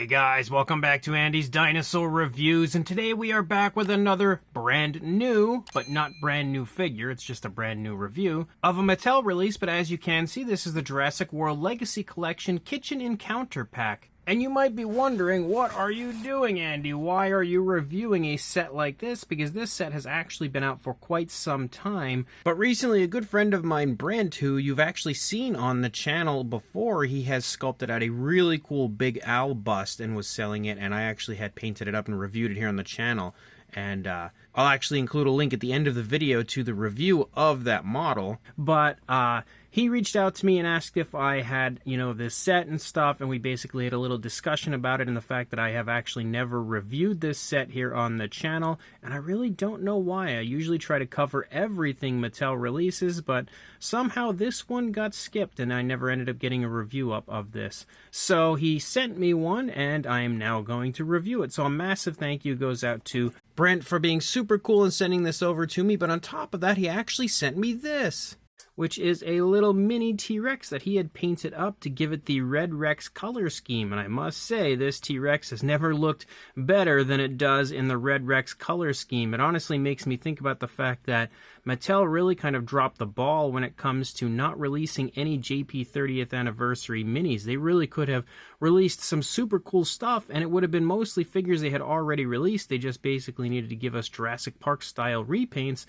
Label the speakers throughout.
Speaker 1: Hey guys, welcome back to Andy's Dinosaur Reviews, and today we are back with another brand new, but not brand new figure, it's just a brand new review, of a Mattel release, but as you can see, this is the Jurassic World Legacy Collection Kitchen Encounter Pack. And you might be wondering, what are you doing, Andy? Why are you reviewing a set like this? Because this set has actually been out for quite some time. But recently, a good friend of mine, Brent, who you've actually seen on the channel before, he has sculpted out a really cool big owl bust and was selling it. And I actually had painted it up and reviewed it here on the channel. And I'll actually include a link at the end of the video to the review of that model. But he reached out to me and asked if I had, this set and stuff, and we basically had a little discussion about it and the fact that I have actually never reviewed this set here on the channel, and I really don't know why. I usually try to cover everything Mattel releases, but somehow this one got skipped, and I never ended up getting a review up of this. So he sent me one, and I am now going to review it. So a massive thank you goes out to Brent for being super cool and sending this over to me, but on top of that, he actually sent me this, which is a little mini T-Rex that he had painted up to give it the Red Rex color scheme. And I must say, this T-Rex has never looked better than it does in the Red Rex color scheme. It honestly makes me think about the fact that Mattel really kind of dropped the ball when it comes to not releasing any JP 30th anniversary minis. They really could have released some super cool stuff, and it would have been mostly figures they had already released. They just basically needed to give us Jurassic Park style repaints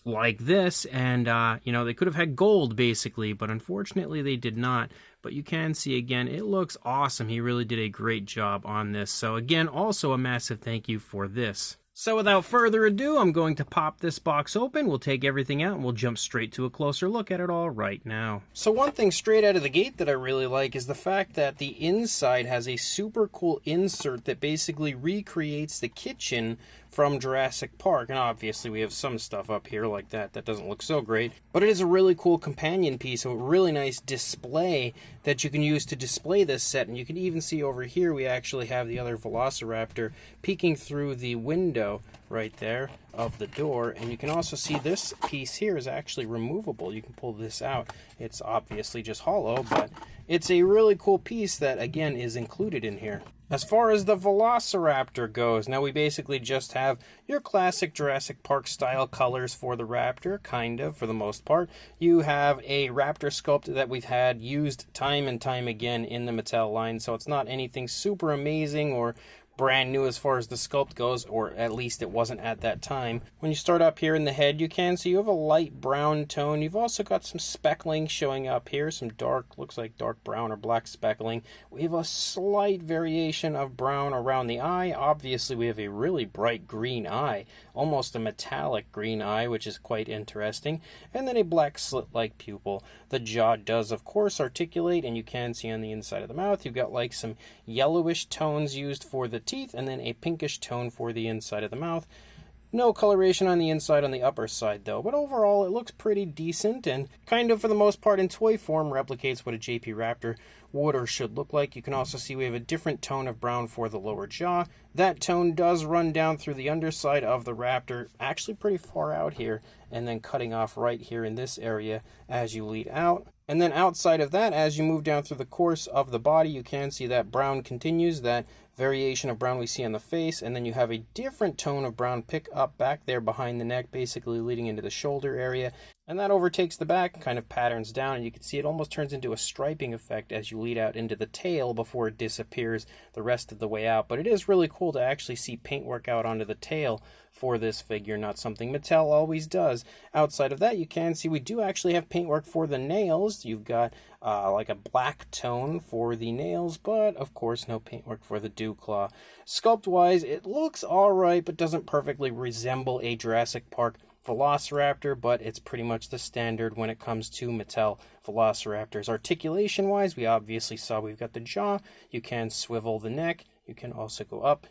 Speaker 1: like this, and they could have had gold basically, but unfortunately they did not. But you can see again, it looks awesome. He really did a great job on this. So again, also a massive thank you for this. So without further ado, I'm going to pop this box open, we'll take everything out, and we'll jump straight to a closer look at it all right now. So one thing straight out of the gate that I really like is the fact that the inside has a super cool insert that basically recreates the kitchen from Jurassic Park. And obviously we have some stuff up here like that doesn't look so great, but it is a really cool companion piece, a really nice display that you can use to display this set. And you can even see over here we actually have the other Velociraptor peeking through the window right there of the door, and you can also see this piece here is actually removable. You can pull this out. It's obviously just hollow, but it's a really cool piece that again is included in here. As far as the Velociraptor goes, now we basically just have your classic Jurassic Park style colors for the Raptor, kind of, for the most part. You have a Raptor sculpt that we've had used time and time again in the Mattel line, so it's not anything super amazing or brand new as far as the sculpt goes, or at least it wasn't at that time. When you start up here in the head, you can see you have a light brown tone. You've also got some speckling showing up here, some dark, looks like dark brown or black speckling. We have a slight variation of brown around the eye. Obviously we have a really bright green eye, almost a metallic green eye, which is quite interesting, and then a black slit-like pupil. The jaw does of course articulate, and you can see on the inside of the mouth you've got like some yellowish tones used for the teeth, and then a pinkish tone for the inside of the mouth. No coloration on the inside on the upper side though, but overall it looks pretty decent and kind of for the most part in toy form replicates what a JP Raptor would or should look like. You can also see we have a different tone of brown for the lower jaw. That tone does run down through the underside of the Raptor, actually pretty far out here, and then cutting off right here in this area as you lead out. And then outside of that, as you move down through the course of the body, you can see that brown continues, that variation of brown we see on the face, and then you have a different tone of brown pick up back there behind the neck, basically leading into the shoulder area. And that overtakes the back, kind of patterns down, and you can see it almost turns into a striping effect as you lead out into the tail before it disappears the rest of the way out. But it is really cool to actually see paintwork out onto the tail for this figure, not something Mattel always does. Outside of that, you can see we do actually have paintwork for the nails. You've got like a black tone for the nails, but of course no paintwork for the dew claw. Sculpt-wise, it looks alright, but doesn't perfectly resemble a Jurassic Park Velociraptor, but it's pretty much the standard when it comes to Mattel Velociraptors. Articulation-wise, we obviously saw we've got the jaw. You can swivel the neck. You can also go up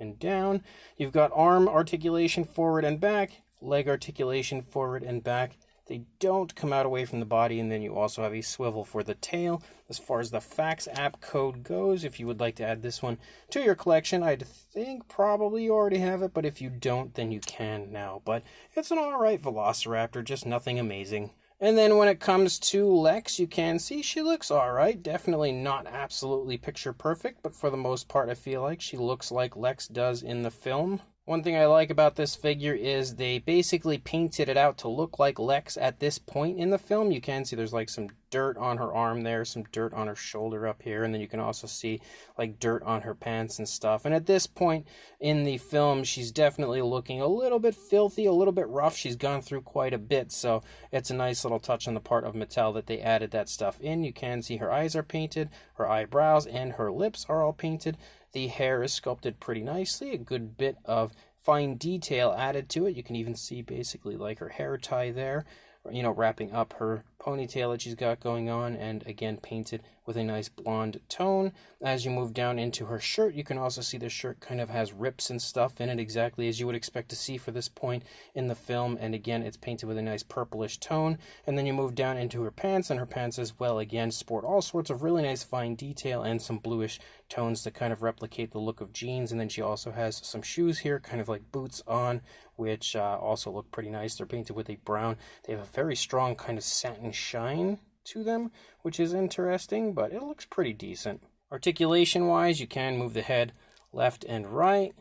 Speaker 1: and down. You've got arm articulation forward and back, leg articulation forward and back. They don't come out away from the body, and then you also have a swivel for the tail. As far as the fax app code goes, if you would like to add this one to your collection, I'd think probably you already have it, but if you don't, then you can now. But it's an alright Velociraptor, just nothing amazing. And then when it comes to Lex, you can see she looks alright. Definitely not absolutely picture perfect, but for the most part I feel like she looks like Lex does in the film. One thing I like about this figure is they basically painted it out to look like Lex at this point in the film. You can see there's like some dirt on her arm there, some dirt on her shoulder up here, and then you can also see like dirt on her pants and stuff. And at this point in the film, she's definitely looking a little bit filthy, a little bit rough. She's gone through quite a bit, so it's a nice little touch on the part of Mattel that they added that stuff in. You can see her eyes are painted, her eyebrows and her lips are all painted. The hair is sculpted pretty nicely, a good bit of fine detail added to it. You can even see basically like her hair tie there, you know, wrapping up her ponytail that she's got going on, and again painted with a nice blonde tone. As you move down into her shirt, you can also see the shirt kind of has rips and stuff in it, exactly as you would expect to see for this point in the film, and again it's painted with a nice purplish tone. And then you move down into her pants, and her pants as well again sport all sorts of really nice fine detail and some bluish tones to kind of replicate the look of jeans. And then she also has some shoes here, kind of like boots on, which also look pretty nice. They're painted with a brown. They have a very strong kind of satin shine to them, which is interesting, but it looks pretty decent. Articulation wise, you can move the head left and right,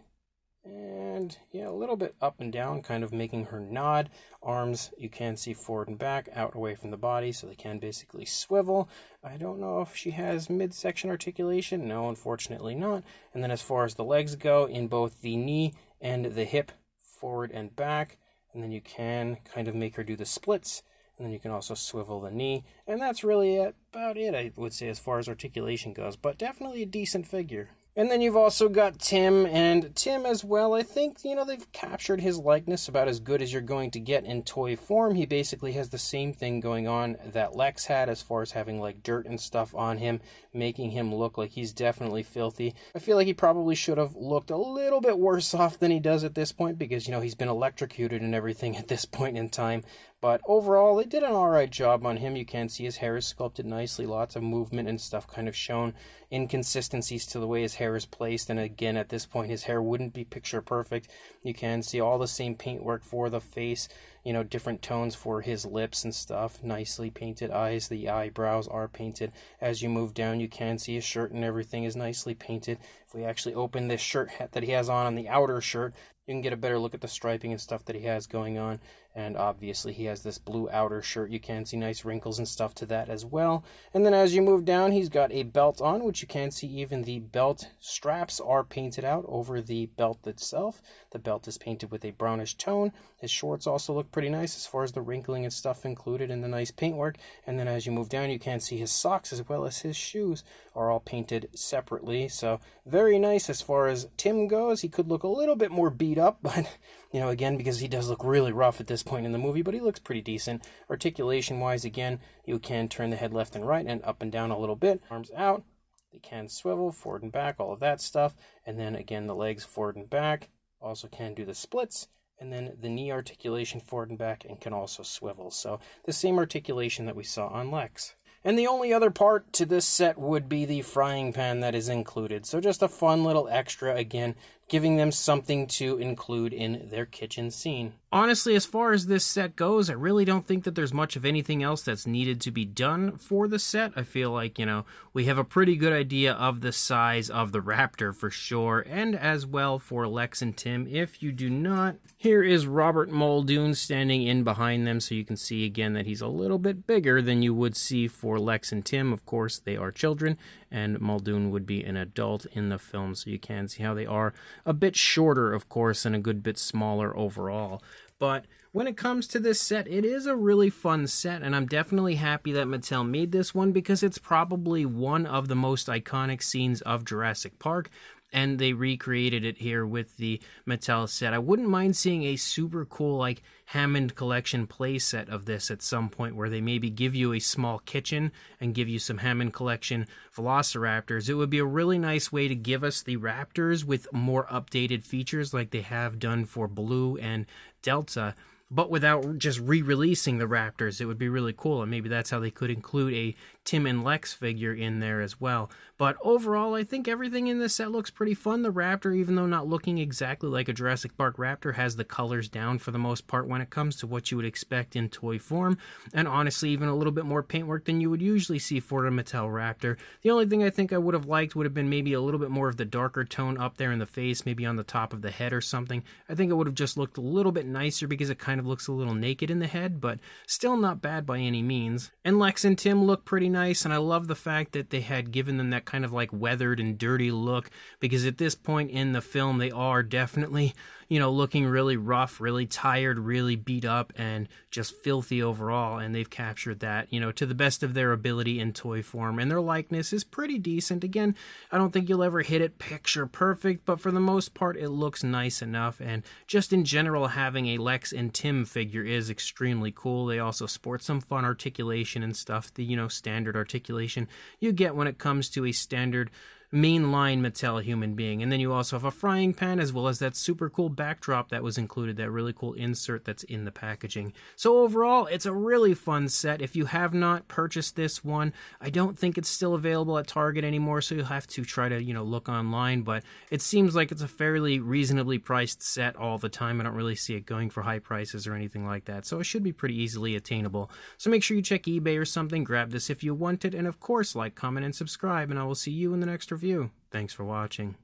Speaker 1: and yeah, a little bit up and down, kind of making her nod. Arms you can see forward and back, out away from the body, so they can basically swivel. I don't know if she has midsection articulation. No, unfortunately not. And then as far as the legs go, in both the knee and the hip, forward and back, and then you can kind of make her do the splits, and then you can also swivel the knee, and that's really about it, I would say, as far as articulation goes, but definitely a decent figure. And then you've also got Tim, and Tim as well, I think, you know, they've captured his likeness about as good as you're going to get in toy form. He basically has the same thing going on that Lex had, as far as having like dirt and stuff on him, making him look like he's definitely filthy. I feel like he probably should have looked a little bit worse off than he does at this point, because, you know, he's been electrocuted and everything at this point in time. But overall, they did an alright job on him. You can see his hair is sculpted nicely, lots of movement and stuff kind of shown, inconsistencies to the way his hair is placed, and again, at this point, his hair wouldn't be picture perfect. You can see all the same paintwork for the face, you know, different tones for his lips and stuff, nicely painted eyes, the eyebrows are painted. As you move down, you can see his shirt and everything is nicely painted. If we actually open this shirt that he has on the outer shirt, you can get a better look at the striping and stuff that he has going on. And obviously he has this blue outer shirt. You can see nice wrinkles and stuff to that as well. And then as you move down, he's got a belt on, which you can see even the belt straps are painted out over the belt itself. The belt is painted with a brownish tone. His shorts also look pretty nice as far as the wrinkling and stuff included in the nice paintwork. And then as you move down, you can see his socks as well as his shoes are all painted separately. So very nice as far as Tim goes. He could look a little bit more beat up, but you know, again, because he does look really rough at this point in the movie, but he looks pretty decent. Articulation wise, again, you can turn the head left and right and up and down a little bit. Arms out, they can swivel forward and back, all of that stuff. And then again, the legs forward and back, also can do the splits. And then the knee articulation forward and back, and can also swivel. So the same articulation that we saw on Lex. And the only other part to this set would be the frying pan that is included. So just a fun little extra, again, giving them something to include in their kitchen scene. Honestly, as far as this set goes, I really don't think that there's much of anything else that's needed to be done for the set. I feel like, you know, we have a pretty good idea of the size of the Raptor for sure, and as well for Lex and Tim. If you do not, here is Robert Muldoon standing in behind them, so you can see again that he's a little bit bigger than you would see for Lex and Tim. Of course, they are children, and Muldoon would be an adult in the film, so you can see how they are a bit shorter, of course, and a good bit smaller overall. But when it comes to this set, it is a really fun set, and I'm definitely happy that Mattel made this one, because it's probably one of the most iconic scenes of Jurassic Park, and they recreated it here with the Mattel set. I wouldn't mind seeing a super cool, like, Hammond Collection playset of this at some point, where they maybe give you a small kitchen and give you some Hammond Collection Velociraptors. It would be a really nice way to give us the Raptors with more updated features like they have done for Blue and Delta. but without just re-releasing the Raptors. It would be really cool, and maybe that's how they could include a Tim and Lex figure in there as well. But overall, I think everything in this set looks pretty fun. The Raptor, even though not looking exactly like a Jurassic Park Raptor, has the colors down for the most part when it comes to what you would expect in toy form, and honestly, even a little bit more paintwork than you would usually see for a Mattel Raptor. The only thing I think I would have liked would have been maybe a little bit more of the darker tone up there in the face, maybe on the top of the head or something. I think it would have just looked a little bit nicer because it kind of looks a little naked in the head, but still not bad by any means. And Lex and Tim look pretty nice, and I love the fact that they had given them that kind of like weathered and dirty look, because at this point in the film they are definitely, you know, looking really rough, really tired, really beat up, and just filthy overall, and they've captured that, you know, to the best of their ability in toy form, and their likeness is pretty decent. Again, I don't think you'll ever hit it picture perfect, but for the most part it looks nice enough, and just in general having a Lex and Tim figure is extremely cool. They also sport some fun articulation and stuff, the, you know, standard articulation you get when it comes to a standard mainline Mattel human being. And then you also have a frying pan, as well as that super cool backdrop that was included, that really cool insert that's in the packaging. So overall, it's a really fun set. If you have not purchased this one, I don't think it's still available at Target anymore, so you'll have to try to, you know, look online, but it seems like it's a fairly reasonably priced set all the time. I don't really see it going for high prices or anything like that, so it should be pretty easily attainable. So make sure you check eBay or something, grab this if you want it, and of course, like, comment, and subscribe, and I will see you in the next review. Thanks for watching.